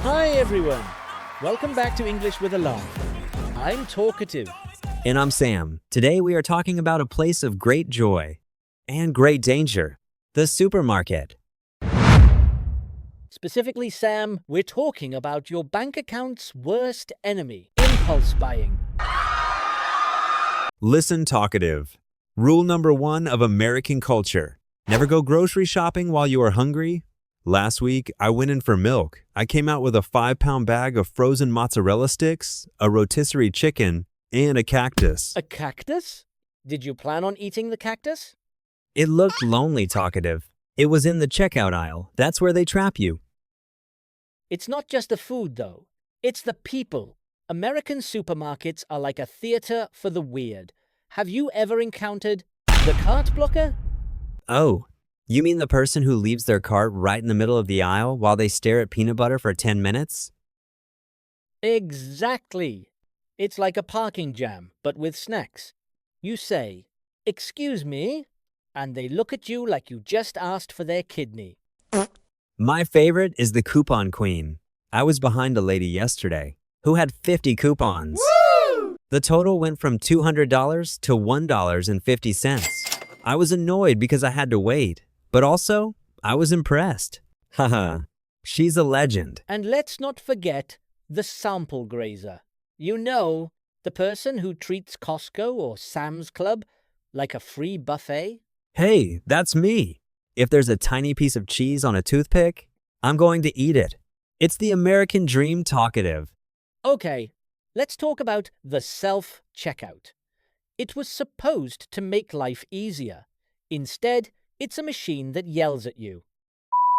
Hi everyone! Welcome back to English with a Laugh. I'm Talkative. And I'm Sam. Today we are talking about a place of great joy and great danger, the supermarket. Specifically, Sam, we're talking about your bank account's worst enemy, impulse buying. Listen, Talkative. Rule number 1 of American culture. Never go grocery shopping while you are hungry. Last week, I went in for milk. I came out with a 5-pound bag of frozen mozzarella sticks, a rotisserie chicken, and a cactus. A cactus? Did you plan on eating the cactus? It looked lonely, Talkative. It was in the checkout aisle. That's where they trap you. It's not just the food, though. It's the people. American supermarkets are like a theater for the weird. Have you ever encountered the cart blocker? Oh, you mean the person who leaves their cart right in the middle of the aisle while they stare at peanut butter for 10 minutes? Exactly. It's like a parking jam, but with snacks. You say, "Excuse me," and they look at you like you just asked for their kidney. My favorite is the coupon queen. I was behind a lady yesterday who had 50 coupons. Woo! The total went from $200 to $1.50. I was annoyed because I had to wait, but also I was impressed. Haha, she's a legend. And let's not forget the sample grazer. You know, the person who treats Costco or Sam's Club like a free buffet. Hey, that's me. If there's a tiny piece of cheese on a toothpick, I'm going to eat it. It's the American dream, Talkative. Okay, let's talk about the self-checkout. It was supposed to make life easier. Instead, it's a machine that yells at you.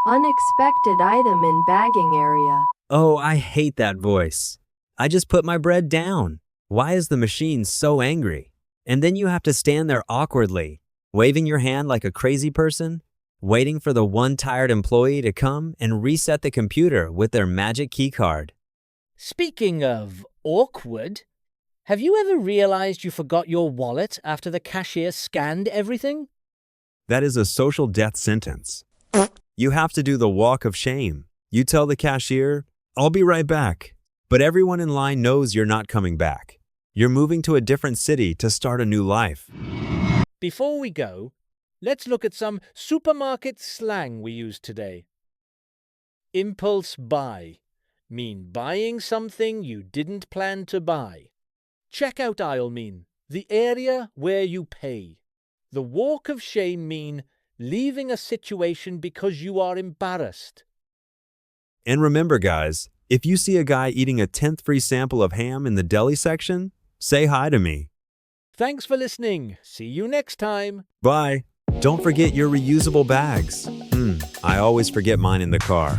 Unexpected item in bagging area. Oh, I hate that voice. I just put my bread down. Why is the machine so angry? And then you have to stand there awkwardly, waving your hand like a crazy person, waiting for the one tired employee to come and reset the computer with their magic key card. Speaking of awkward, have you ever realized you forgot your wallet after the cashier scanned everything? That is a social death sentence. You have to do the walk of shame. You tell the cashier, "I'll be right back." But everyone in line knows you're not coming back. You're moving to a different city to start a new life. Before we go, let's look at some supermarket slang we use today. Impulse buy mean buying something you didn't plan to buy. Checkout aisle mean the area where you pay. The walk of shame mean leaving a situation because you are embarrassed. And remember, guys, if you see a guy eating a 10th free sample of ham in the deli section, say hi to me. Thanks for listening. See you next time. Bye. Don't forget your reusable bags. I always forget mine in the car.